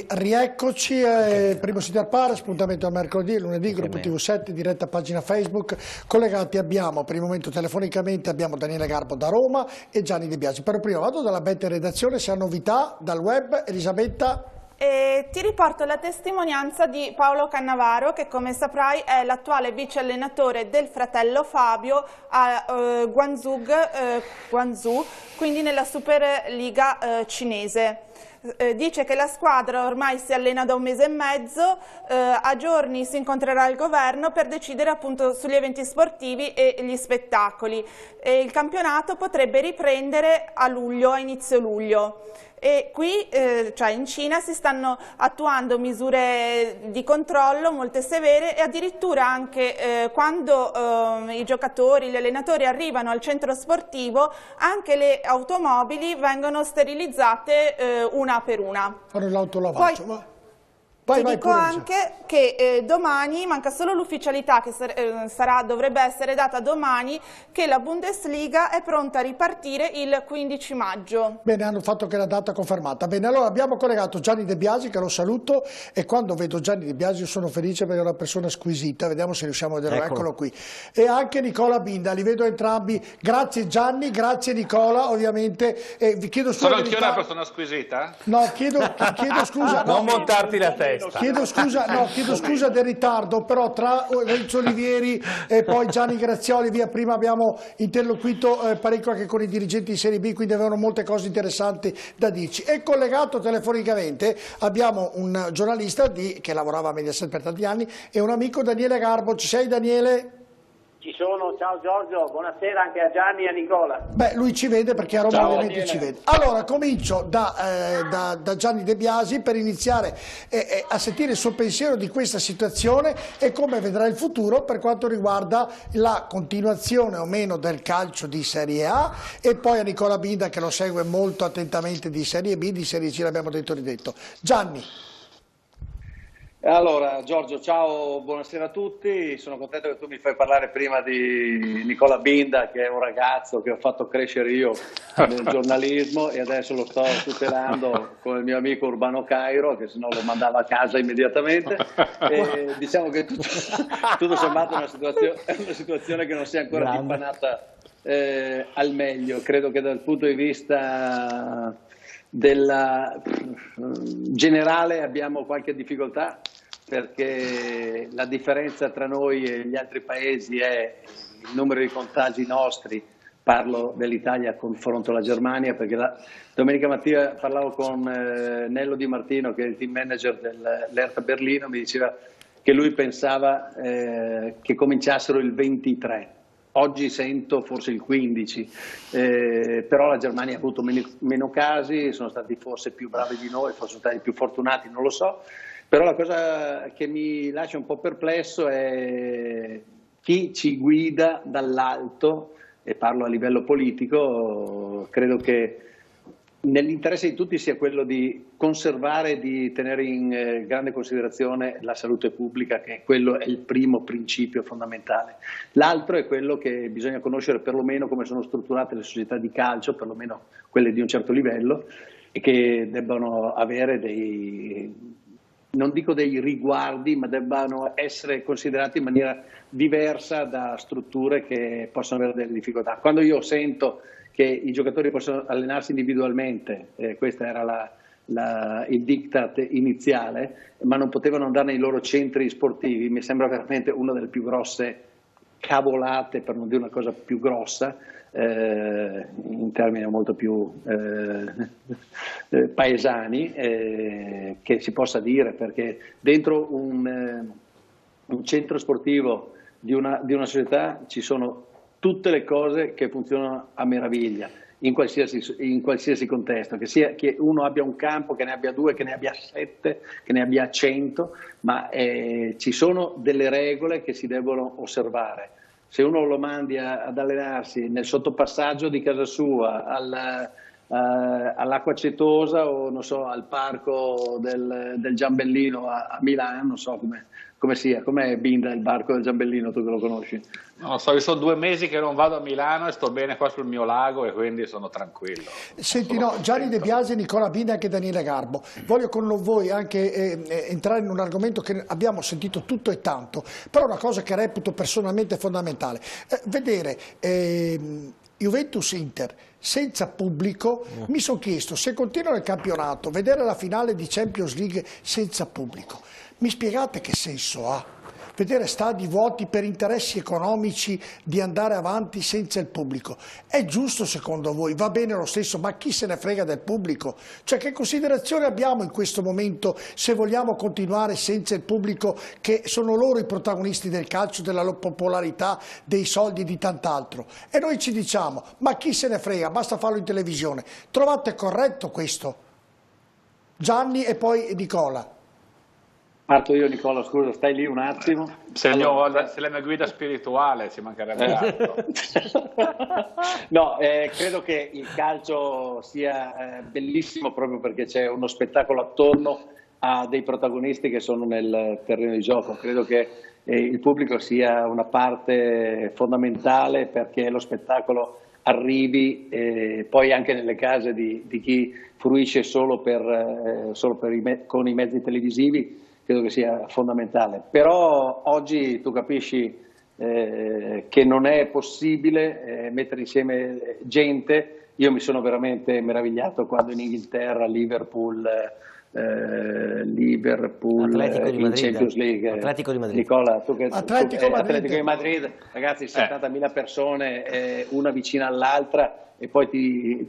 Rieccoci, primo sito al Pare, appuntamento al mercoledì, lunedì, gruppo TV7, diretta pagina Facebook. Collegati abbiamo, per il momento telefonicamente, abbiamo Daniele Garbo da Roma e Gianni De Biasi. Però prima vado dalla Bette redazione, se ha novità dal web, Elisabetta. Ti riporto la testimonianza di Paolo Cannavaro, che come saprai è l'attuale vice allenatore del fratello Fabio a Guangzhou, quindi nella Superliga cinese. Dice che la squadra ormai si allena da un mese e mezzo, a giorni si incontrerà il governo per decidere appunto sugli eventi sportivi e gli spettacoli. E il campionato potrebbe riprendere a luglio, a inizio luglio. E qui, cioè in Cina, si stanno attuando misure di controllo molto severe e addirittura anche quando i giocatori, gli allenatori arrivano al centro sportivo, anche le automobili vengono sterilizzate una per una. Fanno l'autolavaggio. Ti dico anche che domani, manca solo l'ufficialità che dovrebbe essere data domani, che la Bundesliga è pronta a ripartire il 15 maggio. Bene, hanno fatto che la data confermata. Bene, allora abbiamo collegato Gianni De Biasi, che lo saluto, e quando vedo Gianni De Biasi sono felice perché è una persona squisita, vediamo se riusciamo a vederlo, eccolo qui. E anche Nicola Binda, li vedo entrambi. Grazie Gianni, grazie Nicola, ovviamente. Vi chiedo scusa. Sono anch'io una persona squisita? No, chiedo scusa. Non montarti la testa. Chiedo scusa del ritardo, però tra Renzo Olivieri e poi Gianni Grazioli, prima abbiamo interloquito parecchio anche con i dirigenti di Serie B, quindi avevano molte cose interessanti da dirci. E collegato telefonicamente abbiamo un giornalista che lavorava a Mediaset per tanti anni e un amico, Daniele Garbo. Ci sei, Daniele? Ci sono, ciao Giorgio, buonasera anche a Gianni e a Nicola. Beh, lui ci vede perché a Roma Ciao, ovviamente Daniele. ci vede. Allora, comincio da Gianni De Biasi per iniziare a sentire il suo pensiero di questa situazione e come vedrà il futuro per quanto riguarda la continuazione o meno del calcio di Serie A, e poi a Nicola Binda che lo segue molto attentamente di Serie B, di Serie C l'abbiamo detto e ridetto. Gianni. Allora Giorgio, ciao, buonasera a tutti, sono contento che tu mi fai parlare prima di Nicola Binda, che è un ragazzo che ho fatto crescere io nel giornalismo e adesso lo sto tutelando con il mio amico Urbano Cairo, che sennò lo mandava a casa immediatamente. E diciamo che tutto sommato è una situazione che non si è ancora dipanata al meglio. Credo che dal punto di vista generale abbiamo qualche difficoltà, perché la differenza tra noi e gli altri paesi è il numero di contagi nostri. Parlo dell'Italia a confronto alla Germania, perché domenica mattina parlavo con Nello Di Martino, che è il team manager dell'Hertha Berlino, mi diceva che lui pensava che cominciassero il 23. Oggi sento forse il 15, però la Germania ha avuto meno casi, sono stati forse più bravi di noi, forse sono stati più fortunati, non lo so. Però la cosa che mi lascia un po' perplesso è chi ci guida dall'alto, e parlo a livello politico. Credo che nell'interesse di tutti sia quello di conservare e di tenere in grande considerazione la salute pubblica, che quello è il primo principio fondamentale. L'altro è quello che bisogna conoscere perlomeno come sono strutturate le società di calcio, perlomeno quelle di un certo livello, e che debbano avere non dico dei riguardi, ma debbano essere considerati in maniera diversa da strutture che possono avere delle difficoltà. Quando io sento che i giocatori possono allenarsi individualmente, questo era il diktat iniziale, ma non potevano andare nei loro centri sportivi, mi sembra veramente una delle più grosse cavolate, per non dire una cosa più grossa, in termini molto più paesani, che si possa dire, perché dentro un centro sportivo di una società ci sono tutte le cose che funzionano a meraviglia in qualsiasi contesto, che sia che uno abbia un campo, che ne abbia 2, che ne abbia 7, che ne abbia 100, ma ci sono delle regole che si devono osservare. Se uno lo mandi ad allenarsi nel sottopassaggio di casa sua, all'acqua Cetosa o non so, al parco del Giambellino a Milano, non so come sia, com'è Binda il parco del Giambellino, tu che lo conosci? Non so, io sono 2 mesi che non vado a Milano e sto bene qua sul mio lago e quindi sono tranquillo. Senti, no, Gianni De Biasi, Nicola Binda e anche Daniele Garbo, voglio con voi anche entrare in un argomento che abbiamo sentito tutto e tanto, però una cosa che reputo personalmente fondamentale, vedere Juventus-Inter senza pubblico, mi sono chiesto se continuano il campionato, vedere la finale di Champions League senza pubblico, mi spiegate che senso ha? Vedere stadi vuoti per interessi economici di andare avanti senza il pubblico. È giusto secondo voi? Va bene lo stesso, ma chi se ne frega del pubblico? Cioè che considerazione abbiamo in questo momento se vogliamo continuare senza il pubblico, che sono loro i protagonisti del calcio, della popolarità, dei soldi e di tant'altro? E noi ci diciamo, ma chi se ne frega, basta farlo in televisione. Trovate corretto questo? Gianni e poi Nicola. Parto io, Nicola, scusa, stai lì un attimo. Se la mia guida spirituale, ci mancherebbe altro. No, credo che il calcio sia bellissimo proprio perché c'è uno spettacolo attorno a dei protagonisti che sono nel terreno di gioco. Credo che il pubblico sia una parte fondamentale perché lo spettacolo arrivi poi anche nelle case di chi fruisce solo con i mezzi televisivi. Credo che sia fondamentale, però oggi tu capisci che non è possibile mettere insieme gente. Io mi sono veramente meravigliato quando in Inghilterra Liverpool in Champions League, Atletico di Madrid. Nicola, tu che Atletico di Madrid, ragazzi, 70.000 persone, una vicina all'altra, e poi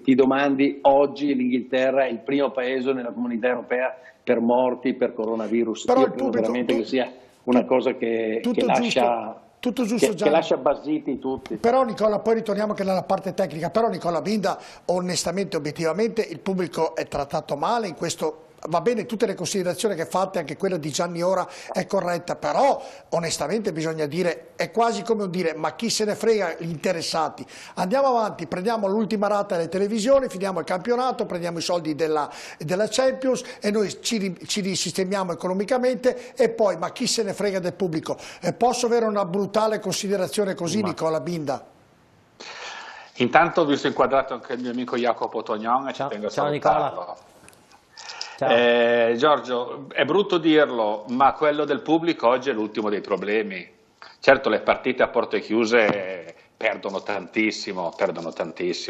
ti domandi, oggi l'Inghilterra è il primo paese nella comunità europea per morti per coronavirus. Però io il credo pubblico, veramente che sia una cosa che lascia... Tutto giusto, che lascia basiti tutti. Però Nicola, poi ritorniamo anche nella parte tecnica, però Nicola Binda, onestamente, obiettivamente, il pubblico è trattato male in questo. Va bene, tutte le considerazioni che fate, anche quella di Gianni ora è corretta, però onestamente bisogna dire, è quasi come dire, ma chi se ne frega gli interessati. Andiamo avanti, prendiamo l'ultima rata delle televisioni, finiamo il campionato, prendiamo i soldi della Champions e noi ci risistemiamo economicamente e poi, ma chi se ne frega del pubblico? Posso avere una brutale considerazione così, Nicola Binda? Intanto ho visto inquadrato anche il mio amico Jacopo Tognon e ci tengo a salutarlo. Nicola. Giorgio, è brutto dirlo, ma quello del pubblico oggi è l'ultimo dei problemi. Certo, le partite a porte chiuse perdono tantissimo,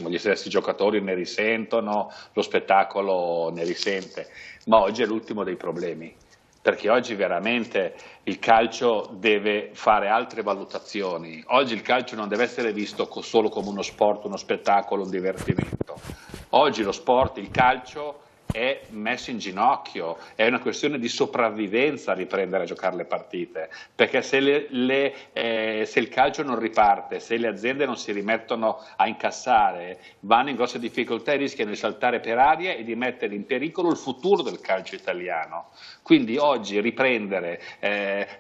gli stessi giocatori ne risentono, lo spettacolo ne risente, ma oggi è l'ultimo dei problemi, perché oggi veramente il calcio deve fare altre valutazioni. Oggi il calcio non deve essere visto solo come uno sport, uno spettacolo, un divertimento. Oggi lo sport, il calcio, è messo in ginocchio, è una questione di sopravvivenza riprendere a giocare le partite, perché se il calcio non riparte, se le aziende non si rimettono a incassare, vanno in grosse difficoltà e rischiano di saltare per aria e di mettere in pericolo il futuro del calcio italiano. Quindi oggi riprendere,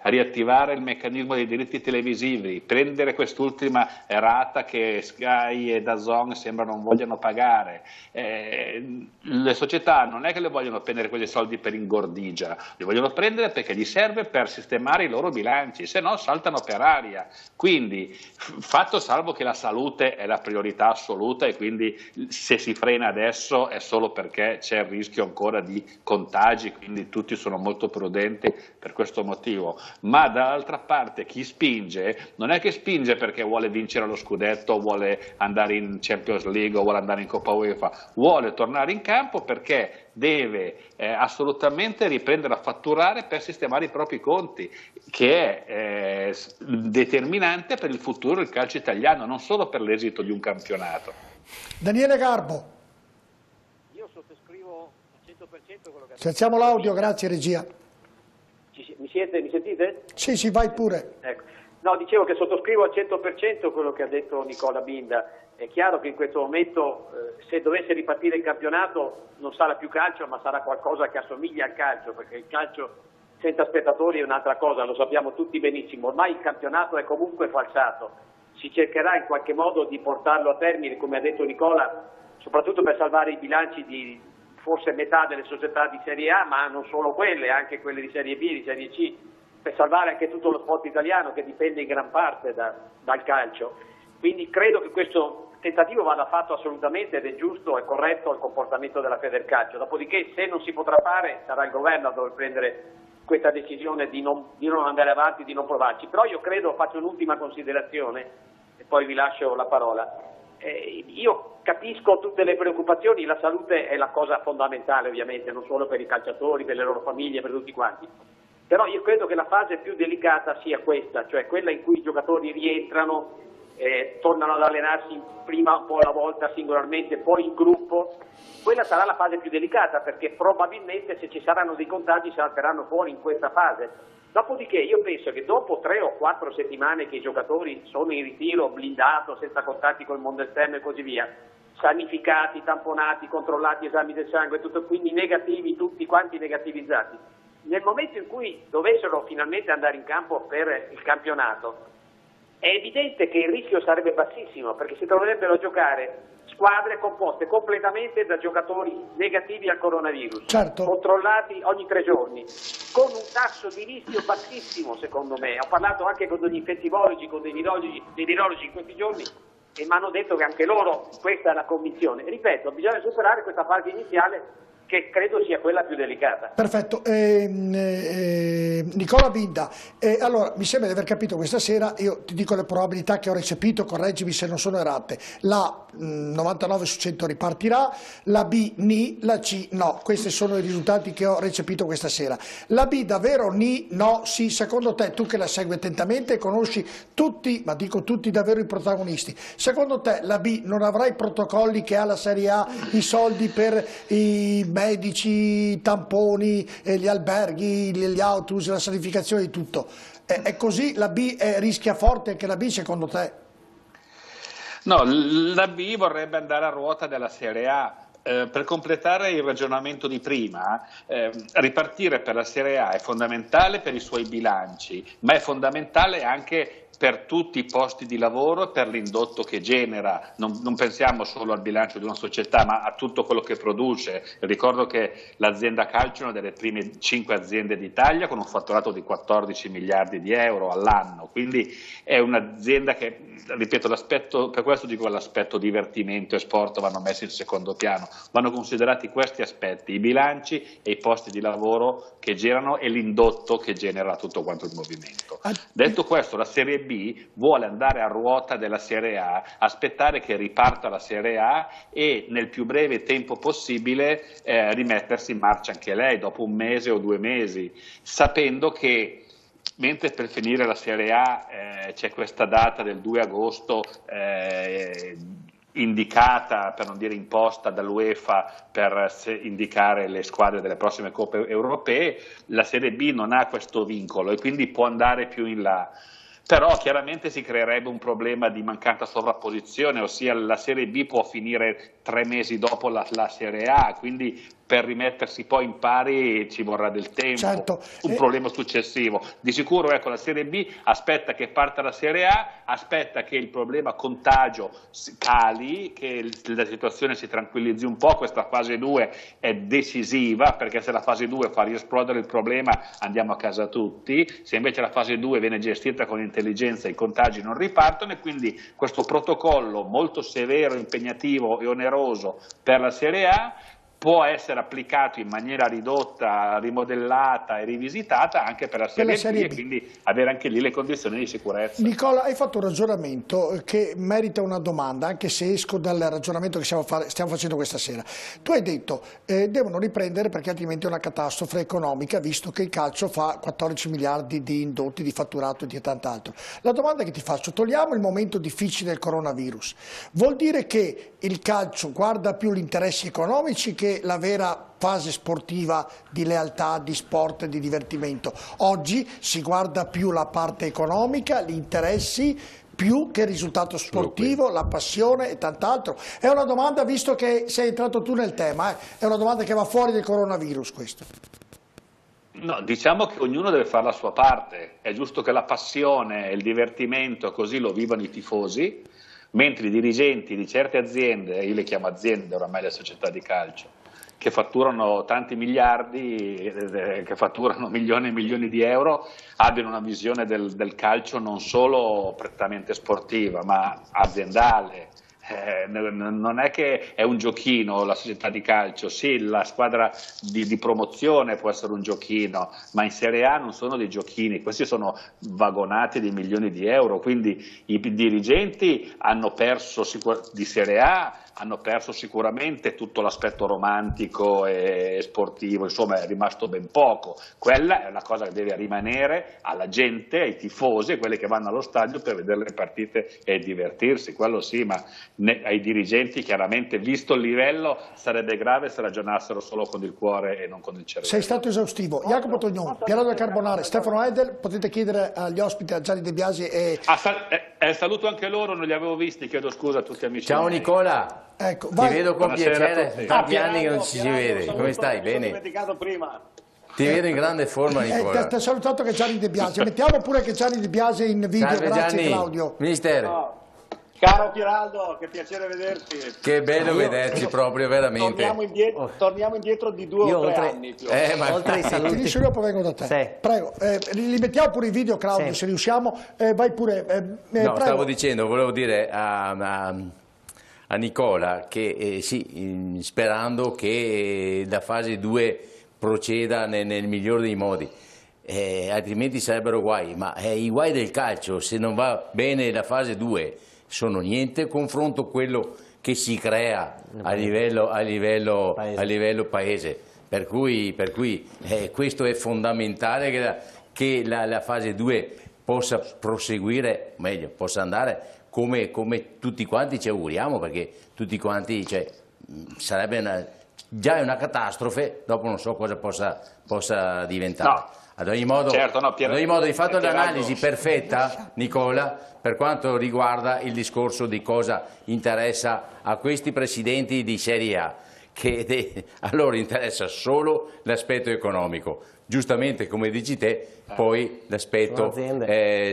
riattivare il meccanismo dei diritti televisivi, prendere quest'ultima rata che Sky e DAZN sembra non vogliano pagare, le società non è che le vogliono prendere quei soldi per ingordigia, li vogliono prendere perché gli serve per sistemare i loro bilanci, se no saltano per aria. Quindi, fatto salvo che la salute è la priorità assoluta e quindi se si frena adesso è solo perché c'è il rischio ancora di contagi, quindi tutti sono molto prudenti per questo motivo. Ma dall'altra parte chi spinge non è che spinge perché vuole vincere lo scudetto, vuole andare in Champions League o vuole andare in Coppa UEFA, vuole tornare in campo perché deve assolutamente riprendere a fatturare per sistemare i propri conti, che è determinante per il futuro del calcio italiano, non solo per l'esito di un campionato. Daniele Garbo. Io sottoscrivo al 100% quello che ha detto. Alziamo l'audio, grazie regia. Mi sentite? Sì, vai pure. Ecco. No, dicevo che sottoscrivo al 100% quello che ha detto Nicola Binda. È chiaro che in questo momento se dovesse ripartire il campionato non sarà più calcio, ma sarà qualcosa che assomiglia al calcio, perché il calcio senza spettatori è un'altra cosa, lo sappiamo tutti benissimo. Ormai il campionato è comunque falsato, si cercherà in qualche modo di portarlo a termine, come ha detto Nicola, soprattutto per salvare i bilanci di forse metà delle società di Serie A, ma non solo quelle, anche quelle di Serie B, di Serie C, per salvare anche tutto lo sport italiano che dipende in gran parte dal calcio. Quindi credo che questo tentativo vada fatto assolutamente ed è giusto e corretto il comportamento della Federcalcio. Dopodiché, se non si potrà fare, sarà il governo a dover prendere questa decisione di non andare avanti, di non provarci. Però io credo, faccio un'ultima considerazione e poi vi lascio la parola. Io capisco tutte le preoccupazioni, la salute è la cosa fondamentale ovviamente, non solo per i calciatori, per le loro famiglie, per tutti quanti. Però io credo che la fase più delicata sia questa, cioè quella in cui i giocatori rientrano, tornano ad allenarsi prima un po' alla volta singolarmente, poi in gruppo. Quella sarà la fase più delicata, perché probabilmente se ci saranno dei contagi salteranno fuori in questa fase. Dopodiché io penso che dopo 3 o 4 settimane che i giocatori sono in ritiro, blindato, senza contatti col mondo esterno e così via, sanificati, tamponati, controllati, esami del sangue, tutto, quindi negativi, tutti quanti negativizzati, nel momento in cui dovessero finalmente andare in campo per il campionato, è evidente che il rischio sarebbe bassissimo, perché si dovrebbero giocare squadre composte completamente da giocatori negativi al coronavirus, certo, controllati ogni 3 giorni, con un tasso di rischio bassissimo secondo me. Ho parlato anche con degli infettivologi, con dei virologi in questi giorni e mi hanno detto che anche loro, questa è la convinzione. Ripeto, bisogna superare questa fase iniziale che credo sia quella più delicata. Perfetto. Nicola Binda, allora mi sembra di aver capito questa sera, io ti dico le probabilità che ho recepito, correggimi se non sono errate: la 99 su 100 ripartirà, la B ni, la C no. Questi sono i risultati che ho recepito questa sera. La B davvero ni, no, sì? Secondo te, tu che la segui attentamente e conosci tutti, ma dico tutti davvero i protagonisti, secondo te la B non avrà i protocolli che ha la Serie A, i soldi per i medici, i tamponi, gli alberghi, gli autobus, la sanificazione di tutto? È così? La B rischia forte anche la B secondo te? No, la B vorrebbe andare a ruota della Serie A. Per completare il ragionamento di prima, ripartire per la Serie A è fondamentale per i suoi bilanci, ma è fondamentale anche per tutti i posti di lavoro e per l'indotto che genera. Non pensiamo solo al bilancio di una società, ma a tutto quello che produce. Ricordo che l'azienda calcio è una delle prime 5 aziende d'Italia con un fatturato di 14 miliardi di euro all'anno, quindi è un'azienda che, ripeto, per questo dico che l'aspetto divertimento e sport vanno messi in secondo piano, vanno considerati questi aspetti, i bilanci e i posti di lavoro che generano e l'indotto che genera tutto quanto il movimento. Detto questo, la Serie B vuole andare a ruota della Serie A, aspettare che riparta la Serie A e nel più breve tempo possibile rimettersi in marcia anche lei dopo 1 mese o 2 mesi, sapendo che mentre per finire la Serie A c'è questa data del 2 agosto indicata, per non dire imposta dall'UEFA per indicare le squadre delle prossime coppe europee, la Serie B non ha questo vincolo e quindi può andare più in là. Però chiaramente si creerebbe un problema di mancata sovrapposizione, ossia la Serie B può finire 3 mesi dopo la Serie A, quindi per rimettersi poi in pari ci vorrà del tempo, certo. Un problema successivo. Di sicuro ecco, la Serie B aspetta che parta la Serie A, aspetta che il problema contagio cali, che la situazione si tranquillizzi un po', questa fase 2 è decisiva, perché se la fase 2 fa riesplodere il problema andiamo a casa tutti, se invece la fase 2 viene gestita con intelligenza i contagi non ripartono e quindi questo protocollo molto severo, impegnativo e oneroso per la Serie A può essere applicato in maniera ridotta, rimodellata e rivisitata anche per la Serie B e quindi avere anche lì le condizioni di sicurezza. Nicola, hai fatto un ragionamento che merita una domanda, anche se esco dal ragionamento che stiamo facendo questa sera. Tu hai detto devono riprendere perché altrimenti è una catastrofe economica, visto che il calcio fa 14 miliardi di indotti, di fatturato e di tant'altro. La domanda che ti faccio, togliamo il momento difficile del coronavirus, vuol dire che il calcio guarda più gli interessi economici che la vera fase sportiva di lealtà, di sport e di divertimento? Oggi si guarda più la parte economica, gli interessi, più che il risultato sportivo, la passione e tant'altro. È una domanda, visto che sei entrato tu nel tema, è una domanda che va fuori del coronavirus questo. No, diciamo che ognuno deve fare la sua parte, è giusto che la passione e il divertimento così lo vivano i tifosi, mentre i dirigenti di certe aziende, io le chiamo aziende oramai le società di calcio, che fatturano tanti miliardi, che fatturano milioni e milioni di euro, abbiano una visione del calcio non solo prettamente sportiva, ma aziendale. Non è che è un giochino la società di calcio, sì, la squadra di promozione può essere un giochino, ma in Serie A non sono dei giochini, questi sono vagonati di milioni di euro, quindi i dirigenti hanno perso di Serie A, hanno perso sicuramente tutto l'aspetto romantico e sportivo, insomma è rimasto ben poco. Quella è una cosa che deve rimanere alla gente, ai tifosi, a quelli che vanno allo stadio per vedere le partite e divertirsi, quello sì, ma ai dirigenti chiaramente, visto il livello, sarebbe grave se ragionassero solo con il cuore e non con il cervello. Sei stato esaustivo. Jacopo Tognon, Piero del Carbonare, Stefano Edel, potete chiedere agli ospiti, a Gianni De Biasi e... Saluto anche loro, non li avevo visti, chiedo scusa a tutti amici. Ciao miei. Nicola, Ecco, ti vai. vedo con Buonasera a piacere, tutti. tanti anni che non ci si vede, come stai? Bene? dimenticato prima. Ti vedo in grande forma Nicola. Ti ha salutato che Gianni De Biasi. Mettiamo pure che Gianni De Biasi è in video, Salve grazie Gianni, Claudio. mister, Caro Pieraldo, che piacere vederti. che bello vederci proprio, veramente. Torniamo indietro di 2 o 3 anni. Oltre ai saluti. Finisci io, poi vengo da te. Sì. Prego, li mettiamo pure i video Claudio, Sì. se riusciamo. Vai pure. No, prego. stavo dicendo, volevo dire a Nicola che sì, sperando che la fase 2 proceda nel migliore dei modi. Altrimenti sarebbero guai, ma i guai del calcio, se non va bene la fase 2, sono niente confronto a quello che si crea a livello paese. Per cui questo è fondamentale, che la fase 2 possa proseguire, meglio, possa andare come tutti quanti ci auguriamo, perché tutti quanti, sarebbe già è una catastrofe, dopo non so cosa possa diventare. No. Ad ogni modo, Certo, no, hai fatto Pieraldo. l'analisi perfetta, Nicola, per quanto riguarda il discorso di cosa interessa a questi presidenti di Serie A, che a loro interessa solo l'aspetto economico. Giustamente, come dici te, poi l'aspetto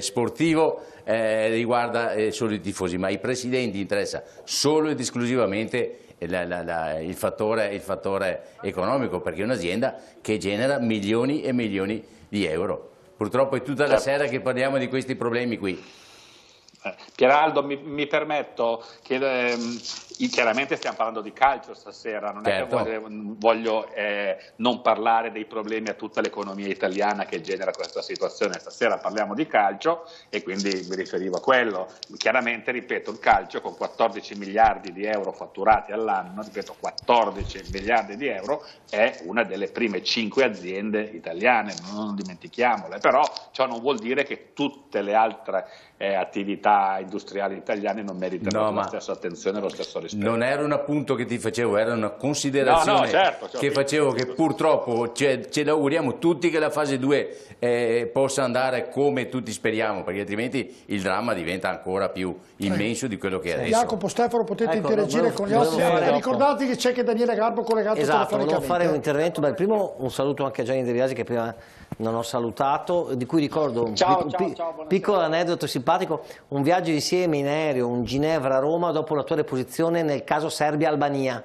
sportivo riguarda solo i tifosi, ma ai presidenti interessa solo ed esclusivamente il fattore economico, perché è un'azienda che genera milioni e milioni di euro. Purtroppo è tutta la sera che parliamo di questi problemi qui. Pieraldo, mi permetto, chiaramente stiamo parlando di calcio stasera, non Certo. è che voglio non parlare dei problemi a tutta l'economia italiana che genera questa situazione. Stasera parliamo di calcio e quindi mi riferivo a quello. Chiaramente, ripeto, il calcio con 14 miliardi di euro fatturati all'anno, ripeto 14 miliardi di euro, è una delle prime 5 aziende italiane, non dimentichiamole, però ciò non vuol dire che tutte le altre attività industriali italiane non meritano la stessa attenzione e lo stesso rispetto. Non era un appunto che ti facevo, era una considerazione certo, che facevo, che purtroppo ce l'auguriamo tutti che la fase 2 possa andare come tutti speriamo, perché altrimenti il dramma diventa ancora più immenso di quello che è adesso. Jacopo, Stefano, potete interagire con gli ospiti. Ricordate che c'è che Daniele Garbo collegato telefonicamente. Volevo fare un intervento. Beh, primo un saluto anche a Gianni De Biasi, che prima non ho salutato, di cui ricordo un piccolo aneddoto simpatico: un viaggio insieme in aereo, un Ginevra-Roma, dopo la tua deposizione nel caso Serbia-Albania,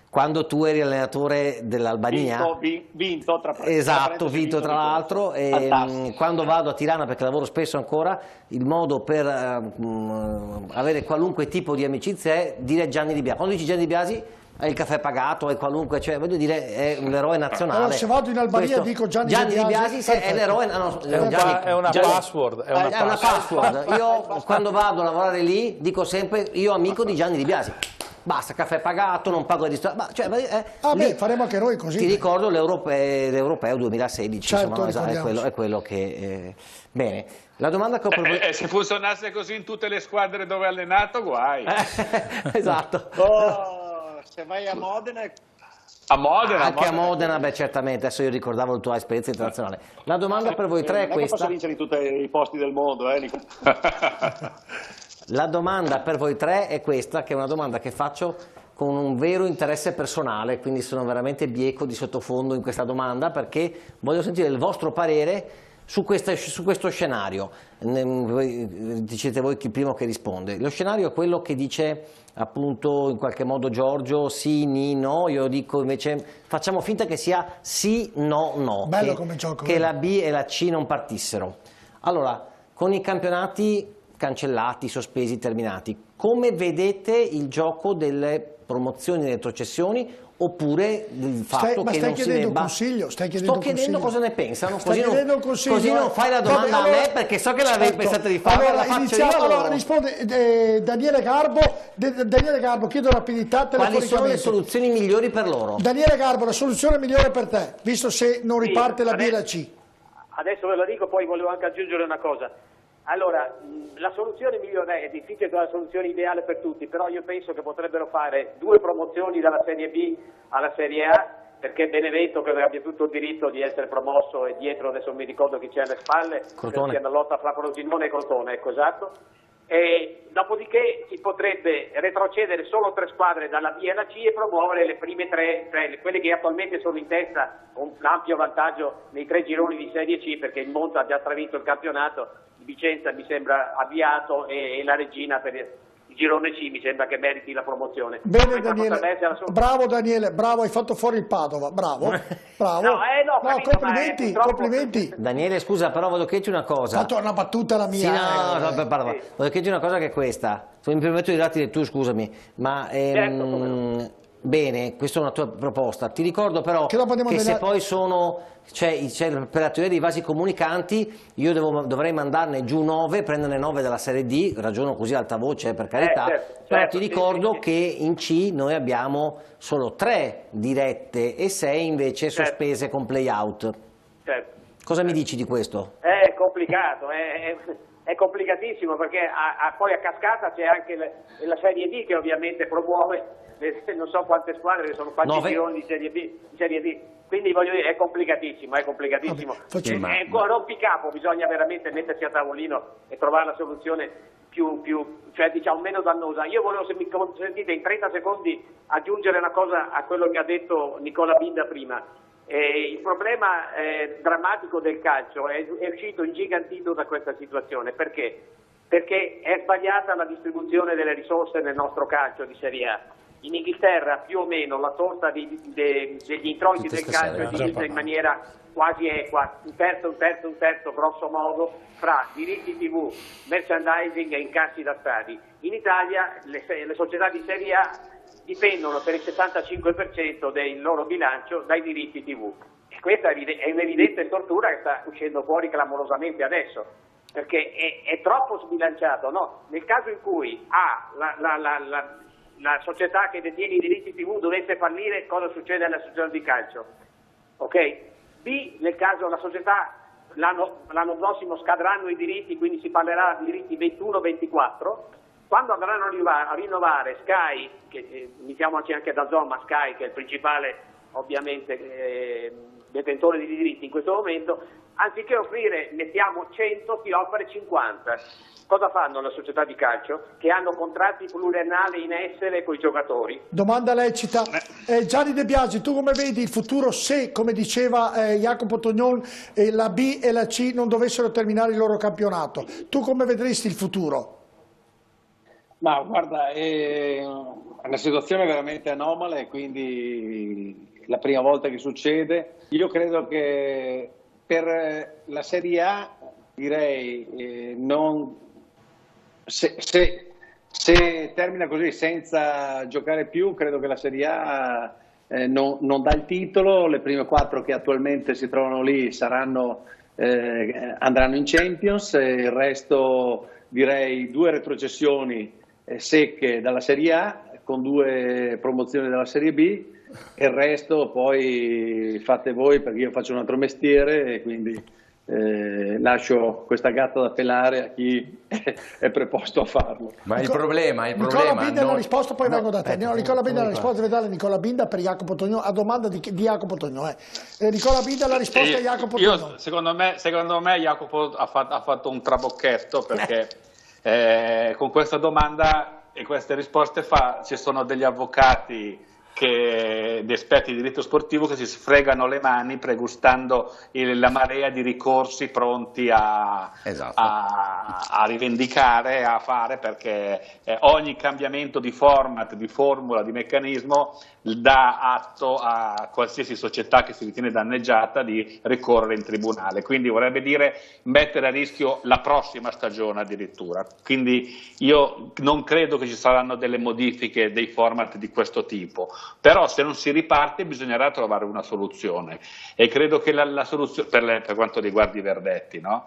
quando tu eri allenatore dell'Albania. Vinto tra l'altro, e quando vado a Tirana, perché lavoro spesso ancora, il modo per avere qualunque tipo di amicizia è dire Gianni Di Biasi. Quando dici Gianni Di Biasi hai il caffè pagato, è qualunque, cioè voglio dire, è un eroe nazionale. Allora, se vado in Albania dico Gianni Di Biasi è l'eroe. È una password. È una password. Io quando vado a lavorare lì dico sempre io amico di Gianni Di Biasi. Basta, caffè pagato, non pago il ristorante. Faremo anche noi così. Ti ricordo l'Europeo 2016, certo, insomma, è quello che... Bene, la domanda che ho proposto... Se funzionasse così in tutte le squadre dove è allenato, guai. Esatto. Se vai a Modena... Anche a Modena, beh, certamente. Adesso io ricordavo la tua esperienza internazionale. La domanda per voi tre è questa. posso vincere in tutti i posti del mondo, La domanda per voi tre è questa, che è una domanda che faccio con un vero interesse personale, quindi sono veramente bieco di sottofondo in questa domanda, perché voglio sentire il vostro parere su questo scenario, dicete voi chi primo che risponde, lo scenario è quello che dice appunto in qualche modo Giorgio sì, ni, no, io dico invece facciamo finta che sia sì, no, no, bello come gioco, che la B e la C non partissero. Allora, con i campionati cancellati, sospesi, terminati, come vedete il gioco delle promozioni e retrocessioni, oppure il fatto che non si debba... Sto chiedendo cosa ne pensano, così non fai la domanda a me, perché so che l'avevi pensata di fare, allora, la faccio io. Allora risponde Daniele Garbo, chiedo rapidità. Quali sono le soluzioni migliori per loro? Daniele Garbo, la soluzione migliore per te, visto se non riparte la B e la C? Adesso ve lo dico, poi volevo anche aggiungere una cosa. Allora, la soluzione migliore è difficile trovare la soluzione ideale per tutti, però io penso che potrebbero fare 2 promozioni dalla Serie B alla Serie A, perché Benevento credo abbia tutto il diritto di essere promosso e dietro adesso non mi ricordo chi c'è alle spalle, Crotone. c'è una lotta fra Frosinone e Crotone, ecco, esatto. E dopodiché si potrebbe retrocedere solo 3 squadre dalla B alla C e promuovere le prime 3, quelle che attualmente sono in testa, con un ampio vantaggio nei 3 gironi di Serie C, perché il Monza ha già stravinto il campionato, Vicenza mi sembra avviato e la Regina per il girone C mi sembra che meriti la promozione. Bene Daniele, bravo Daniele, bravo, hai fatto fuori il Padova, bravo. Complimenti. Daniele, scusa, però voglio chiederti una cosa. Fatto una battuta la mia. Sì, voglio chiederti una cosa che è questa. Mi permetto di darti tu, scusami, ma bene, questa è una tua proposta. Ti ricordo però che se poi c'è per la teoria dei vasi comunicanti, io dovrei mandarne giù 9, prenderne 9 dalla Serie D, ragiono così alta voce per carità, però ti ricordo che in C noi abbiamo solo 3 dirette e 6 invece sospese con play-out. Cosa mi dici di questo? È complicato, è complicatissimo perché poi a cascata c'è anche la Serie D che ovviamente promuove non so quante squadre, sono quanti gironi di Serie D, quindi voglio dire è complicatissimo. È un rompicapo, bisogna veramente mettersi a tavolino e trovare la soluzione cioè diciamo meno dannosa. Io volevo, se mi consentite, in 30 secondi aggiungere una cosa a quello che ha detto Nicola Binda prima. Il problema drammatico del calcio è uscito ingigantito da questa situazione. Perché? Perché è sbagliata la distribuzione delle risorse nel nostro calcio di Serie A. In Inghilterra più o meno la torta degli introiti del calcio è divisa in maniera quasi equa, un terzo grosso modo fra diritti TV, merchandising e incassi da stadi. In Italia le società di Serie A dipendono per il 75% del loro bilancio dai diritti TV e questa è un'evidente stortura che sta uscendo fuori clamorosamente adesso, perché è troppo sbilanciato, no? Nel caso in cui la società che detiene i diritti TV dovesse fallire, cosa succede alla società di calcio? Ok? B, nel caso la società l'anno prossimo scadranno i diritti, quindi si parlerà di diritti 21-24, quando andranno a rinnovare Sky, mettiamoci anche da Zoma, Sky che è il principale ovviamente detentore di diritti in questo momento, anziché offrire, mettiamo 100, ti offre 50. Cosa fanno le società di calcio? Che hanno contratti pluriennali in essere con i giocatori. Domanda lecita. Gianni De Biasi, tu come vedi il futuro se, come diceva Jacopo Tognon, la B e la C non dovessero terminare il loro campionato? Tu come vedresti il futuro? Ma guarda, è una situazione veramente anomala e quindi la prima volta che succede. Io credo che per la Serie A direi se termina così senza giocare più, credo che la Serie A non dà il titolo. Le prime 4 che attualmente si trovano lì andranno in Champions, il resto direi 2 retrocessioni secche dalla Serie A con 2 promozioni dalla Serie B e il resto poi fate voi, perché io faccio un altro mestiere e quindi lascio questa gatta da pelare a chi è preposto a farlo. Ma il problema Nicola Binda la risposta, poi vengo da te. Nicola Binda la risposta, vedete Nicola Binda per Jacopo Tognon, a domanda di Jacopo Tognon. Nicola Binda la risposta a Jacopo Tognon. Secondo me Jacopo ha fatto un trabocchetto perché con questa domanda e queste risposte ci sono degli avvocati di esperti di diritto sportivo che si sfregano le mani pregustando la marea di ricorsi pronti a rivendicare, a fare, perché ogni cambiamento di format, di formula, di meccanismo dà atto a qualsiasi società che si ritiene danneggiata di ricorrere in tribunale, quindi vorrebbe dire mettere a rischio la prossima stagione addirittura. Quindi io non credo che ci saranno delle modifiche dei format di questo tipo, però se non si riparte bisognerà trovare una soluzione, e credo che la soluzione per quanto riguarda i verdetti, no?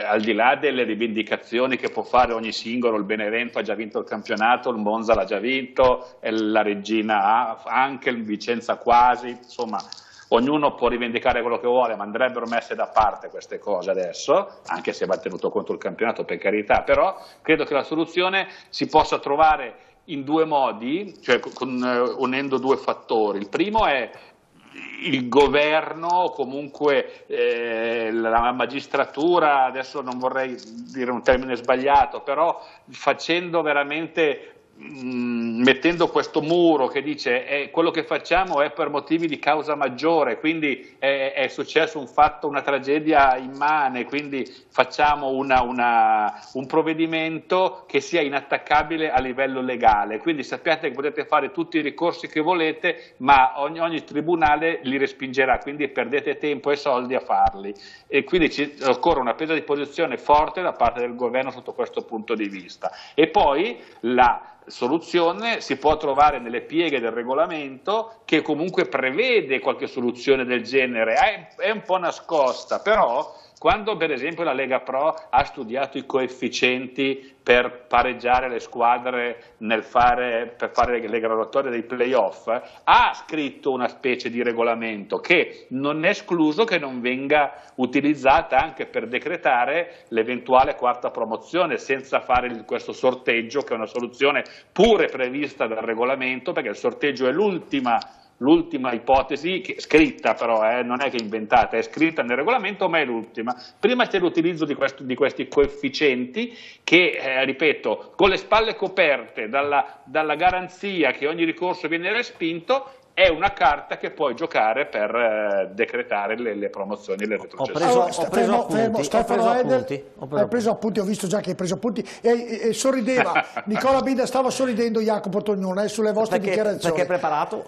Al di là delle rivendicazioni che può fare ogni singolo, il Benevento ha già vinto il campionato, il Monza l'ha già vinto, la Regina anche, il Vicenza quasi, insomma ognuno può rivendicare quello che vuole, ma andrebbero messe da parte queste cose adesso, anche se va tenuto conto il campionato, per carità, però credo che la soluzione si possa trovare in due modi, cioè unendo due fattori. Il primo è il governo, o comunque la magistratura, adesso non vorrei dire un termine sbagliato, però facendo veramente, mettendo questo muro che dice quello che facciamo è per motivi di causa maggiore, quindi è successo un fatto, una tragedia immane, quindi facciamo un provvedimento che sia inattaccabile a livello legale, quindi sappiate che potete fare tutti i ricorsi che volete, ma ogni tribunale li respingerà, quindi perdete tempo e soldi a farli, e quindi occorre una presa di posizione forte da parte del governo sotto questo punto di vista. E poi la soluzione si può trovare nelle pieghe del regolamento, che comunque prevede qualche soluzione del genere, è un po' nascosta, però quando per esempio la Lega Pro ha studiato i coefficienti per pareggiare le squadre per fare le graduatorie dei playoff, ha scritto una specie di regolamento che non è escluso che non venga utilizzata anche per decretare l'eventuale quarta promozione, senza fare questo sorteggio, che è una soluzione pure prevista dal regolamento, perché il sorteggio è l'ultima ipotesi, scritta però, non è che inventata, è scritta nel regolamento, ma è l'ultima. Prima c'è l'utilizzo di questi coefficienti che, ripeto, con le spalle coperte dalla garanzia che ogni ricorso viene respinto, è una carta che puoi giocare per decretare le promozioni e le retrocessioni. Hai preso appunti, ho visto già che hai preso appunti e sorrideva. Nicola Binda stava sorridendo, Jacopo Tognone, sulle vostre dichiarazioni. Perché è preparato?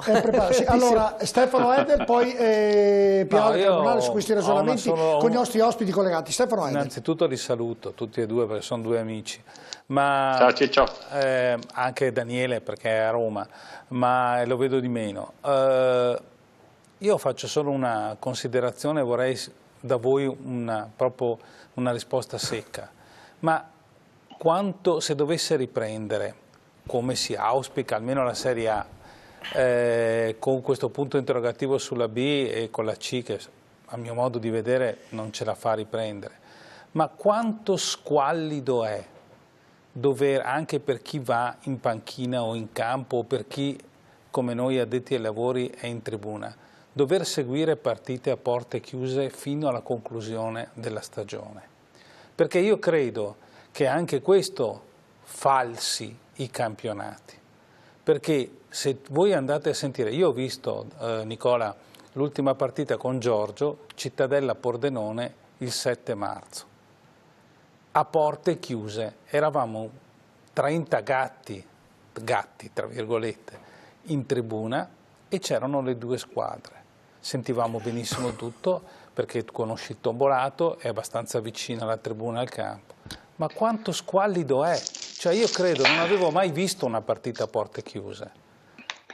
Sì, allora, Stefano Edel, poi Piero Carbonale su questi ragionamenti con i nostri ospiti collegati. Stefano Edel. Innanzitutto li saluto tutti e due perché sono due amici. Ma ciao Ciccio. Anche Daniele perché è a Roma, ma lo vedo di meno. Io faccio solo una considerazione, vorrei da voi proprio una risposta secca. Ma quanto, se dovesse riprendere, come si auspica, almeno la Serie A, con questo punto interrogativo sulla B e con la C, che a mio modo di vedere non ce la fa riprendere, ma quanto squallido è dover, anche per chi va in panchina o in campo, o per chi come noi addetti ai lavori è in tribuna, dover seguire partite a porte chiuse fino alla conclusione della stagione. Perché io credo che anche questo falsi i campionati. Perché se voi andate a sentire, io ho visto, Nicola, l'ultima partita con Giorgio, Cittadella-Pordenone, il 7 marzo. A porte chiuse, eravamo 30 gatti tra virgolette, in tribuna, e c'erano le due squadre. Sentivamo benissimo tutto, perché tu conosci il tombolato, è abbastanza vicino alla tribuna al campo. Ma quanto squallido è? Cioè io credo, non avevo mai visto una partita a porte chiuse.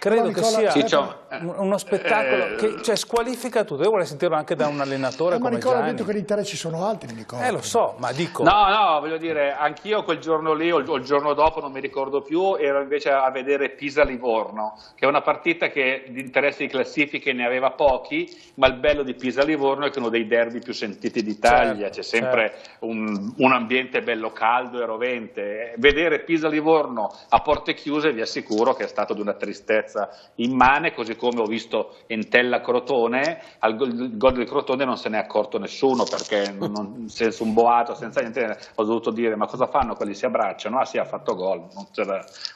Credo che sia uno spettacolo che squalifica tutto. Io vorrei sentirlo anche da un allenatore come Nicola Gianni. ha detto che gli interessi sono altri, Nicola. Lo so, ma dico... No, voglio dire, anch'io quel giorno lì o il giorno dopo, non mi ricordo più, ero invece a vedere Pisa-Livorno, che è una partita che di interessi di classifiche ne aveva pochi, ma il bello di Pisa-Livorno è che è uno dei derby più sentiti d'Italia, c'è sempre un ambiente bello caldo e rovente. Vedere Pisa-Livorno a porte chiuse vi assicuro che è stato di una tristezza certezza immane, così come ho visto Entella Crotone, al gol del Crotone non se ne è accorto nessuno, perché senza un boato, senza niente, ho dovuto dire ma cosa fanno quelli, si abbracciano? Ah sì, ha fatto gol,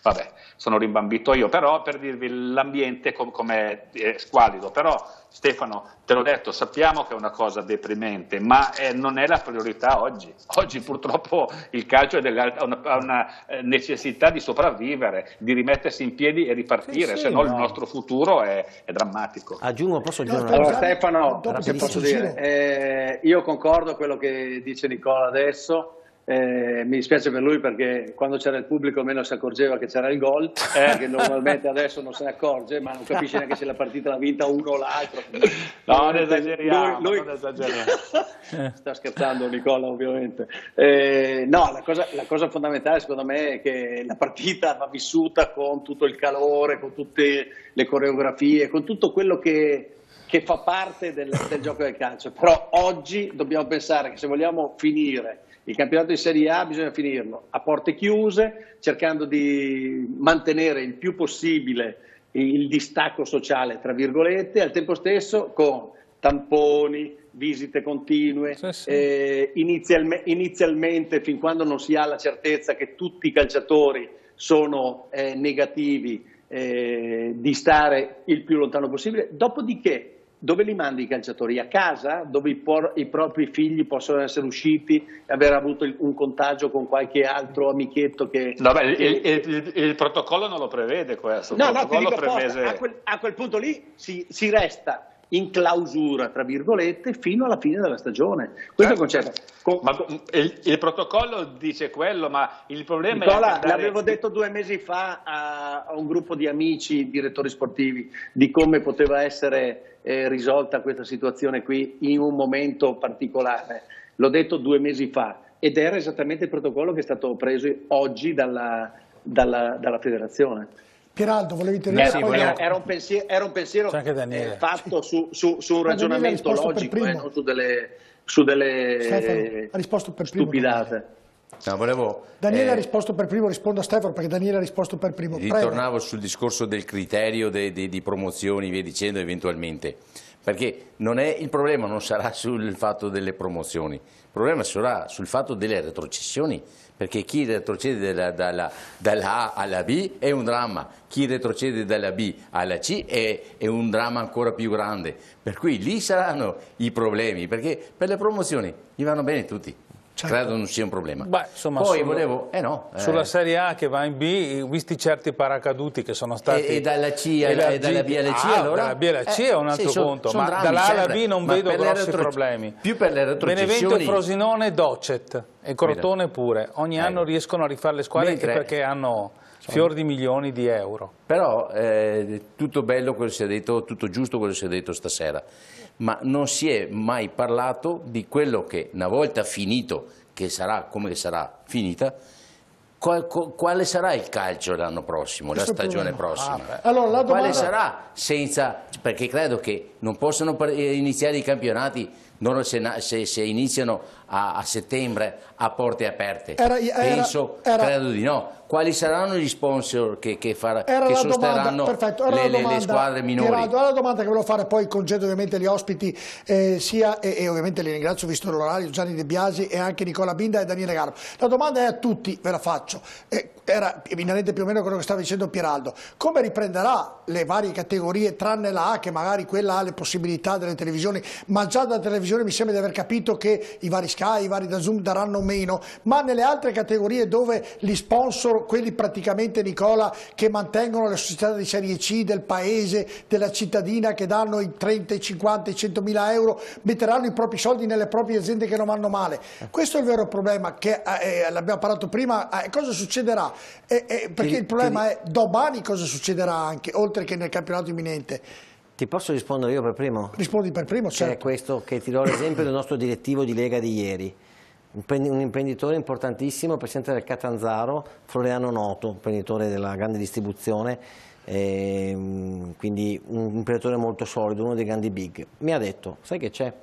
vabbè, sono rimbambito io, però per dirvi l'ambiente com'è squallido, però Stefano, te l'ho detto, sappiamo che è una cosa deprimente, ma non è la priorità oggi. Oggi purtroppo il calcio ha una necessità di sopravvivere, di rimettersi in piedi e ripartire, se no il nostro futuro è drammatico. Posso aggiungere allora Stefano, se posso dire, io concordo con quello che dice Nicola adesso. Mi dispiace per lui perché quando c'era il pubblico almeno si accorgeva che c'era il gol, che normalmente adesso non se ne accorge, ma non capisce neanche se la partita l'ha vinta uno o l'altro. No, non esageriamo, non esageriamo. Sta scherzando Nicola, ovviamente. No, la cosa fondamentale secondo me è che la partita va vissuta con tutto il calore, con tutte le coreografie, con tutto quello che fa parte del gioco del calcio. Però oggi dobbiamo pensare che se vogliamo finire il campionato di Serie A bisogna finirlo a porte chiuse, cercando di mantenere il più possibile il distacco sociale, tra virgolette, al tempo stesso con tamponi, visite continue, inizialmente fin quando non si ha la certezza che tutti i calciatori sono negativi, di stare il più lontano possibile, dopodiché dove li mandi i calciatori? A casa, dove i propri figli possono essere usciti e aver avuto un contagio con qualche altro amichetto che... No, il protocollo non lo prevede questo. No, ti dico a quel punto lì si resta in clausura, tra virgolette, fino alla fine della stagione. Questo è il concetto. Ma il protocollo dice quello, ma il problema Nicola, è... l'avevo detto 2 mesi fa a un gruppo di amici, direttori sportivi, di come poteva essere risolta questa situazione qui in un momento particolare. L'ho detto 2 mesi fa ed era esattamente il protocollo che è stato preso oggi dalla federazione. Piraldo, volevi intervenire? Era un pensiero fatto su un ragionamento logico, non su delle ha risposto per primo, stupidate. No, Daniele ha risposto per primo, rispondo a Stefano perché Daniele ha risposto per primo. Ritornavo sul discorso del criterio di promozioni, via dicendo, eventualmente, perché il problema non sarà sul fatto delle promozioni, il problema sarà sul fatto delle retrocessioni, perché chi retrocede dalla A alla B è un dramma, chi retrocede dalla B alla C è un dramma ancora più grande, per cui lì saranno i problemi, perché per le promozioni gli vanno bene tutti. Certo. Credo non sia un problema. Beh, insomma, poi sulla Serie A che va in B, visti certi paracaduti che sono stati... E dalla C e dalla B alla C, allora? Dalla B alla C è un altro conto, ma dalla A alla B non vedo grossi problemi. Più per le retrocessioni... Benevento, Frosinone, Docet e Crotone pure. Ogni anno riescono a rifare le squadre anche perché hanno fior di milioni di euro. Però tutto bello quello che si è detto, tutto giusto quello che si è detto stasera, ma non si è mai parlato di quello che una volta finito, che sarà come sarà finita, quale sarà il calcio l'anno prossimo, la stagione prossima? Allora, la domanda... Quale sarà perché credo che non possono iniziare i campionati se iniziano a settembre a porte aperte. Credo di no. Quali saranno gli sponsor che sosterranno le squadre minori? Era la domanda che volevo fare, poi concedo ovviamente gli ospiti e ovviamente li ringrazio visto l'orario, Gianni De Biasi e anche Nicola Binda e Daniele Garbo. La domanda è a tutti, ve la faccio. Era inerente più o meno a quello che stava dicendo Piraldo. Come riprenderà le varie categorie, tranne la A, che magari quella ha le possibilità delle televisioni, ma già da televisione mi sembra di aver capito che i vari Sky, i vari DAZN daranno meno, ma nelle altre categorie dove gli sponsor, quelli praticamente, Nicola, che mantengono le società di Serie C del paese, della cittadina, che danno i 30, i 50, i 100.000 euro, metteranno i propri soldi nelle proprie aziende che non vanno male. Questo è il vero problema, che l'abbiamo parlato prima. Cosa succederà? Perché il problema è domani cosa succederà anche, oltre che nel campionato imminente. Ti posso rispondere io per primo? Rispondi per primo, certo. È questo che ti do l'esempio del nostro direttivo di Lega di ieri. Un imprenditore importantissimo, presidente del Catanzaro, Floriano Noto, imprenditore della grande distribuzione, quindi un imprenditore molto solido, uno dei grandi big. Mi ha detto, sai che c'è?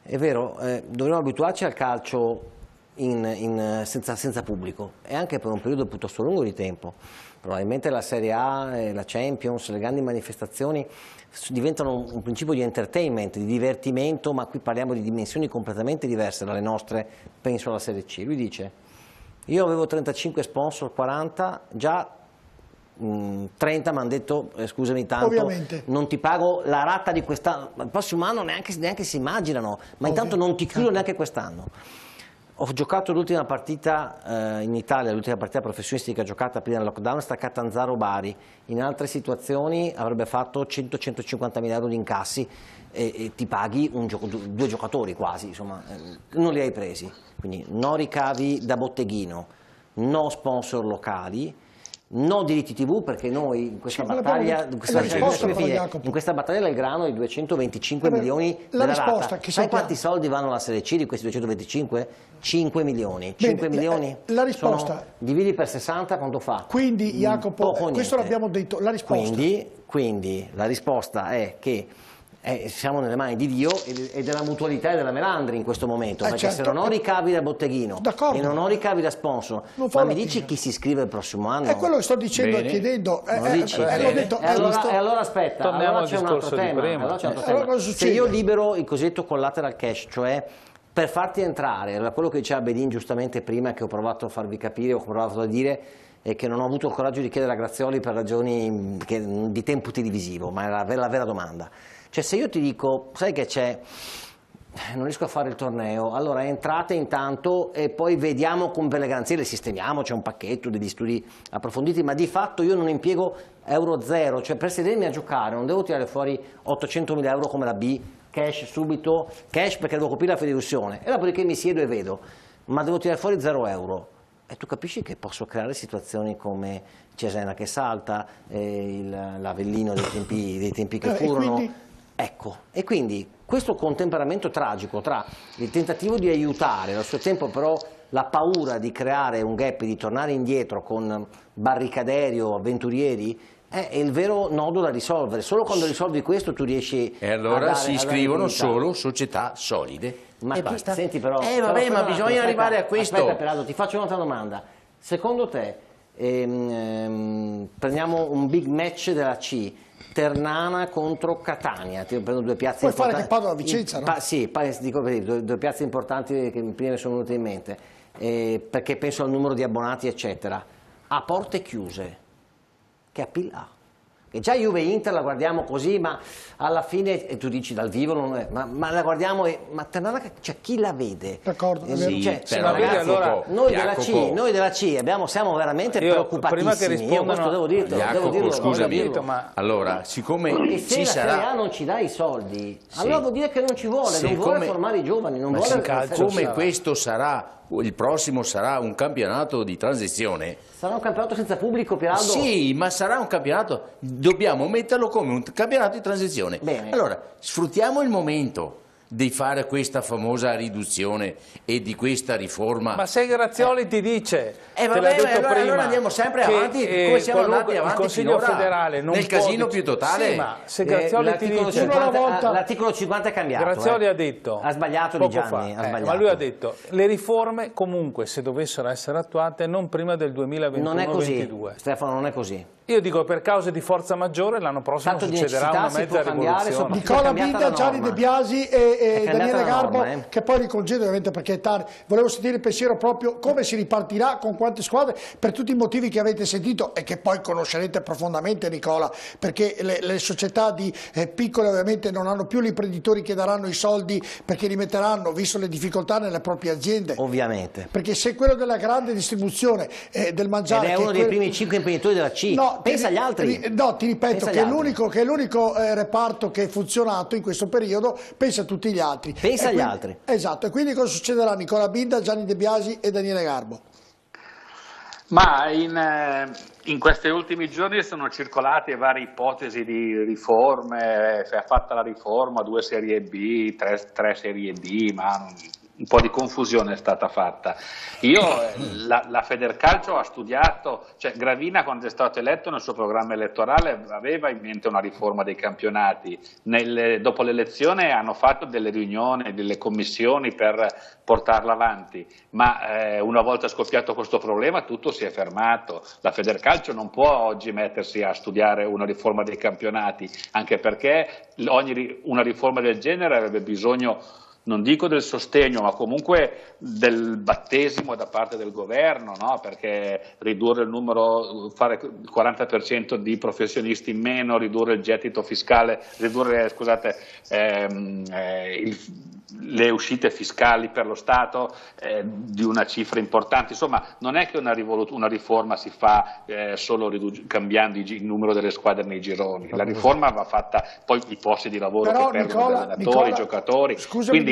È vero, dovremmo abituarci al calcio senza pubblico, e anche per un periodo piuttosto lungo di tempo. Probabilmente la Serie A, la Champions, le grandi manifestazioni diventano un principio di entertainment, di divertimento, ma qui parliamo di dimensioni completamente diverse dalle nostre, penso alla Serie C. Lui dice: io avevo 35 sponsor, 40, già 30 mi hanno detto scusami tanto, ovviamente non ti pago la rata di quest'anno, il prossimo anno neanche si immaginano, ma intanto non ti chiudo neanche quest'anno. Ho giocato l'ultima partita in Italia, l'ultima partita professionistica giocata prima del lockdown, è stata Catanzaro-Bari. In altre situazioni avrebbe fatto 100-150 mila euro di incassi e ti paghi due giocatori quasi, insomma, non li hai presi. Quindi no ricavi da botteghino, no sponsor locali, no diritti TV, perché noi in questa battaglia del grano i 225 milioni della rata. Sai quanti soldi vanno alla Serie C di questi 225? 5 milioni. 5 milioni? La risposta. Dividi per 60 quanto fa? Quindi Jacopo, questo l'abbiamo detto, la risposta. Quindi la risposta è che siamo nelle mani di Dio e della mutualità e della Melandri in questo momento, perché se non ho ricavi da botteghino e non ho ricavi da sponsor, ma mi dici chi si iscrive il prossimo anno? È quello che sto dicendo e chiedendo. Allora aspetta, allora c'è un altro tema. Se io libero il cosiddetto collateral cash, cioè per farti entrare, quello che diceva Bedin giustamente prima, che ho provato a farvi capire, ho provato a dire, e che non ho avuto il coraggio di chiedere a Grazioli per ragioni di tempo televisivo, ma è la vera domanda. Cioè, se io ti dico, sai che c'è, non riesco a fare il torneo, allora entrate intanto e poi vediamo con le garanzie, le sistemiamo, c'è un pacchetto degli studi approfonditi, ma di fatto io non impiego euro zero, cioè per sedermi a giocare non devo tirare fuori 800.000 euro come la B, cash subito, cash perché devo coprire la federazione, e dopodiché mi siedo e vedo, ma devo tirare fuori 0 euro. E tu capisci che posso creare situazioni come Cesena che salta, l'Avellino dei tempi che furono. Ecco, e quindi questo contemperamento tragico tra il tentativo di aiutare, al suo tempo però la paura di creare un gap e di tornare indietro con barricaderi o avventurieri, è il vero nodo da risolvere. Solo quando risolvi questo tu riesci a allora si iscrivono solo società solide. Ma basta. Senti però, ma bisogna arrivare a questo. Aspetta Peraldo, ti faccio un'altra domanda. Secondo te, prendiamo un big match della C, Ternana contro Catania, ti prendo due piazze importanti. Puoi fare che Padova Vicenza, no? Sì, dico due piazze importanti che prima mi sono venute in mente, perché penso al numero di abbonati eccetera. A porte chiuse, che appeal ha? Che già Juve e Inter la guardiamo così, ma alla fine, e tu dici dal vivo, non è, ma la guardiamo, ma Ternana, cioè, chi la vede? D'accordo, ragazzi, allora, noi della C siamo veramente preoccupatissimi. Prima che rispondano, devo dirlo, scusami, allora, siccome se ci la sarà... Serie A non ci dà i soldi, allora vuol dire che non ci vuole, non vuole formare i giovani, non vuole... Come questo sarà, il prossimo sarà un campionato di transizione. Sarà un campionato senza pubblico, Piraldo? Sì, ma sarà un campionato, dobbiamo metterlo come un campionato di transizione. Bene. Allora, sfruttiamo il momento di fare questa famosa riduzione e di questa riforma. Ma se Grazioli ti dice, allora andiamo sempre avanti, come siamo andati avanti il Consiglio federale non nel casino più totale. Sì, ma se Grazioli ti dice... L'articolo 50 è cambiato. Grazioli ha detto... Ha sbagliato Di Gianni, ma lui ha detto, le riforme comunque, se dovessero essere attuate, non prima del 2021-2022. Non è così, Stefano, non è così. Io dico per cause di forza maggiore l'anno prossimo succederà una mezza rivoluzione. Nicola Binda, Gianni De Biasi e Daniele Garbo, che poi li congedo ovviamente perché è tardi. Volevo sentire il pensiero proprio come si ripartirà, con quante squadre, per tutti i motivi che avete sentito e che poi conoscerete profondamente, Nicola, perché le società piccole ovviamente non hanno più gli imprenditori che daranno i soldi perché li metteranno, visto le difficoltà, nelle proprie aziende. Ovviamente. Perché se quello della grande distribuzione del mangiare... Ed è uno dei primi 5 imprenditori della C. No, pensa agli altri. No, ti ripeto che è l'unico reparto che è funzionato in questo periodo, pensa a tutti gli altri. Pensa agli altri. Esatto, e quindi cosa succederà? Nicola Binda, Gianni De Biasi e Daniele Garbo. Ma in questi ultimi giorni sono circolate varie ipotesi di riforme, si è fatta la riforma, 2 serie B, 3 serie D, ma un po' di confusione è stata fatta. Io, la Federcalcio ha studiato, cioè Gravina quando è stato eletto nel suo programma elettorale aveva in mente una riforma dei campionati, dopo l'elezione hanno fatto delle riunioni, delle commissioni per portarla avanti, ma una volta scoppiato questo problema tutto si è fermato. La Federcalcio non può oggi mettersi a studiare una riforma dei campionati, anche perché una riforma del genere avrebbe bisogno, non dico del sostegno, ma comunque del battesimo da parte del governo, no? Perché ridurre il numero, fare il 40% di professionisti in meno, ridurre il gettito fiscale, ridurre, scusate, le uscite fiscali per lo Stato di una cifra importante, insomma non è che una riforma si fa solo cambiando il numero delle squadre nei gironi, la riforma va fatta, poi i posti di lavoro però, che perdono gli allenatori, i giocatori, quindi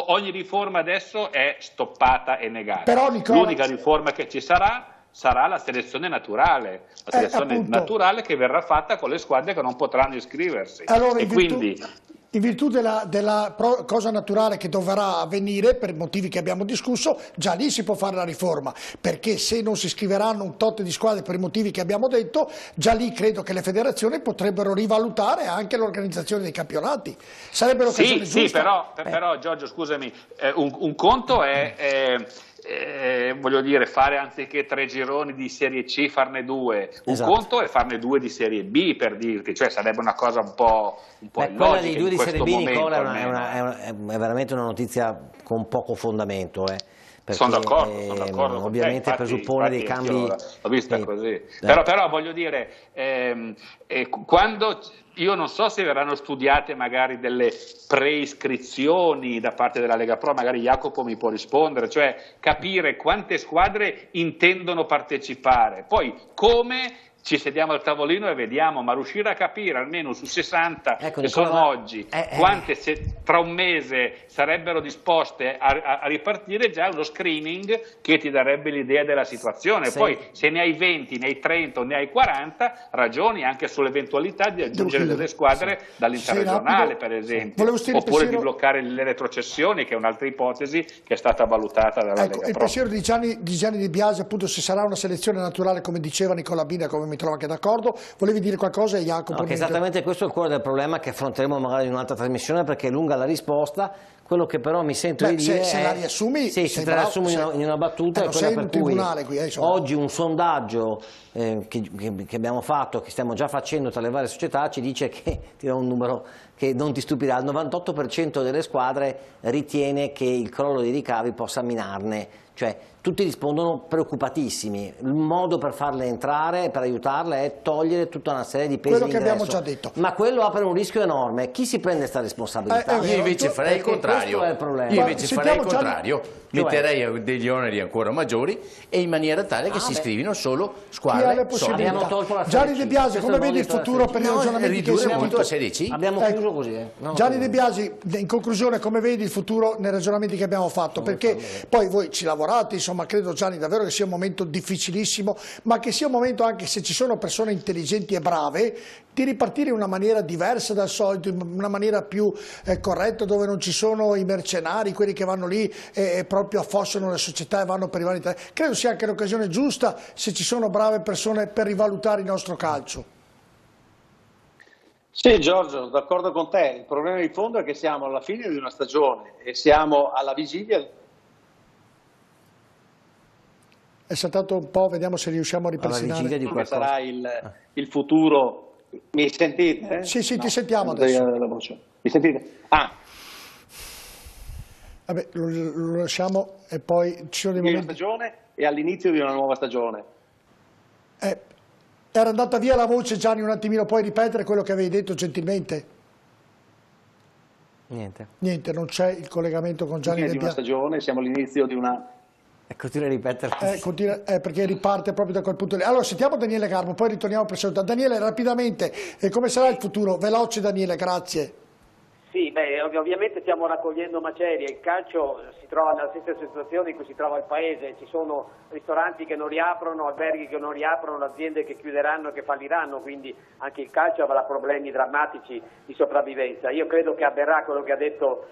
ogni riforma adesso è stoppata e negata. L'unica riforma che ci sarà la selezione naturale, naturale che verrà fatta con le squadre che non potranno iscriversi. Allora, quindi in virtù della cosa naturale che dovrà avvenire, per motivi che abbiamo discusso, già lì si può fare la riforma, perché se non si iscriveranno un tot di squadre per i motivi che abbiamo detto, già lì credo che le federazioni potrebbero rivalutare anche l'organizzazione dei campionati. Sarebbe l'occasione giusta. Sì, però Giorgio, scusami, un conto è voglio dire, fare anziché 3 gironi di Serie C farne 2, un conto è farne 2 di Serie B, per dirti, cioè sarebbe una cosa un po' illogica. Quella dei 2 di Serie B, momento, Nicola, è veramente una notizia con poco fondamento, perché, sono d'accordo ovviamente presuppone dei cambi. L'ho vista così. Però voglio dire, quando io non so se verranno studiate magari delle preiscrizioni da parte della Lega Pro, magari Jacopo mi può rispondere, cioè capire quante squadre intendono partecipare, poi come ci sediamo al tavolino e vediamo, ma riuscire a capire almeno su 60 che sono oggi, quante tra un mese sarebbero disposte a ripartire, già uno screening che ti darebbe l'idea della situazione. Poi se ne hai 20, ne hai 30 o ne hai 40, ragioni anche sull'eventualità di aggiungere delle squadre dall'interregionale, per esempio, oppure di bloccare le retrocessioni, che è un'altra ipotesi che è stata valutata dalla Lega Pro. Il pensiero di Gianni Di Biasi, appunto, se sarà una selezione naturale, come diceva Nicola Binda, come mi trovo anche d'accordo. Volevi dire qualcosa, Jacopo? Che esattamente questo è il cuore del problema, che affronteremo magari in un'altra trasmissione, perché è lunga la risposta. Quello che però mi sento di dire se la riassumi, se te la riassumi in una battuta, è quella per cui oggi un sondaggio che abbiamo fatto, che stiamo già facendo tra le varie società, ci dice che, ti do un numero che non ti stupirà, il 98% delle squadre ritiene che il crollo dei ricavi possa minarne, cioè tutti rispondono preoccupatissimi. Il modo per farle entrare, per aiutarle, è togliere tutta una serie di pesi quello che abbiamo già detto. Ma quello apre un rischio enorme. Chi si prende questa responsabilità? Io invece farei il contrario. Io invece farei il contrario. Metterei degli oneri ancora maggiori e in maniera tale che si iscrivino solo squadre solide. Gianni De Biasi, come vedi il futuro per i ragionamenti che siamo a Serie C? Abbiamo chiuso così. Gianni De Biasi, in conclusione, come vedi il futuro nei ragionamenti che abbiamo fatto? Perché poi voi ci lavorate, insomma, credo, Gianni, davvero che sia un momento difficilissimo, ma che sia un momento, anche se ci sono persone intelligenti e brave, di ripartire in una maniera diversa dal solito, in una maniera più corretta, dove non ci sono i mercenari, quelli che vanno lì e proprio affossano le società e vanno per i vari. Credo sia anche l'occasione giusta, se ci sono brave persone, per rivalutare il nostro calcio. Sì, Giorgio, d'accordo con te. Il problema di fondo è che siamo alla fine di una stagione e siamo alla vigilia. È saltato un po', vediamo se riusciamo a ripristinare. Di come sarà il futuro. Mi sentite? Sì, ti sentiamo adesso. Mi sentite? Vabbè, lo lasciamo e poi ci sono dei momenti. Una stagione e all'inizio di una nuova stagione. Era andata via la voce, Gianni, un attimino, puoi ripetere quello che avevi detto gentilmente? Niente, non c'è il collegamento con Gianni De Biasi. Una stagione, siamo all'inizio di una... Continua a ripetere. Perché riparte proprio da quel punto lì. Allora, sentiamo Daniele Garbo, poi ritorniamo per salutare. Daniele, rapidamente, come sarà il futuro? Veloce, Daniele, grazie. Sì, ovviamente stiamo raccogliendo macerie, il calcio si trova nella stessa situazione in cui si trova il paese, ci sono ristoranti che non riaprono, alberghi che non riaprono, aziende che chiuderanno e che falliranno, quindi anche il calcio avrà problemi drammatici di sopravvivenza. Io credo che avverrà quello che ha detto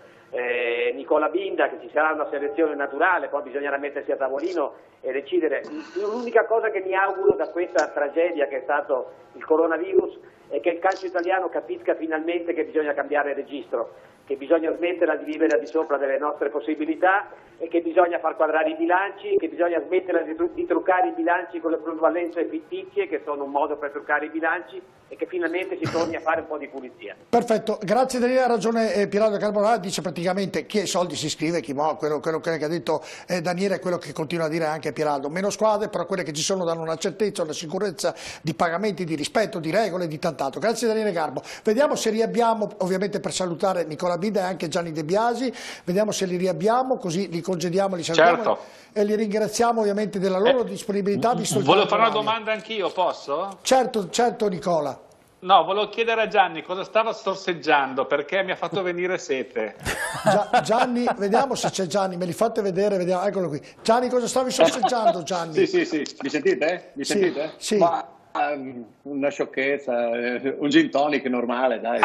Nicola Binda, che ci sarà una selezione naturale, poi bisognerà mettersi a tavolino e decidere. L'unica cosa che mi auguro da questa tragedia che è stato il coronavirus è che il calcio italiano capisca finalmente che bisogna cambiare registro, che bisogna smetterla di vivere al di sopra delle nostre possibilità e che bisogna far quadrare i bilanci, che bisogna smetterla di truccare i bilanci con le plusvalenze fittizie, che sono un modo per truccare i bilanci, e che finalmente si torni a fare un po' di pulizia. Perfetto, grazie Daniele, ha ragione Pieraldo Carbonara, dice praticamente chi ha i soldi si iscrive, chi no, quello che ha detto Daniele è quello che continua a dire anche Pieraldo. Meno squadre, però quelle che ci sono danno una certezza, una sicurezza di pagamenti, di rispetto, di regole e di tant'altro. Grazie Daniele Garbo. Vediamo se riabbiamo, ovviamente per salutare Nicola Binda e anche Gianni De Biasi, vediamo se li riabbiamo, così li congediamo, li salutiamo. Certo. E li ringraziamo ovviamente della loro disponibilità. Volevo fare una domanda anch'io, posso? Certo, certo Nicola. No, volevo chiedere a Gianni cosa stava sorseggiando, perché mi ha fatto venire sete. Gianni, vediamo se c'è Gianni, me li fate vedere, vediamo, eccolo qui. Gianni, cosa stavi sorseggiando, Gianni? Sì, mi sentite? Mi sentite? Sì. Ma, una sciocchezza, un gin tonic normale, dai.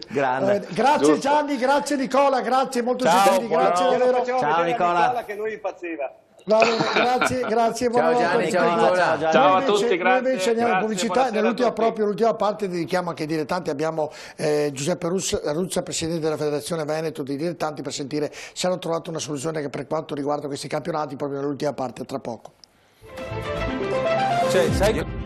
Grande. Grazie Gianni, grazie Nicola, grazie, molto gentili, grazie davvero. Ciao Nicola. Che lui impazziva. Grazie, Ciao Gianni, ciao Nicola. Ciao a tutti, grazie. Noi invece andiamo in pubblicità, buonasera nell'ultima parte dedichiamo anche ai dilettanti, abbiamo Giuseppe Ruzza, Presidente della Federazione Veneto dei Dilettanti, per sentire se hanno trovato una soluzione che per quanto riguarda questi campionati, proprio nell'ultima parte, tra poco. Cioè, sai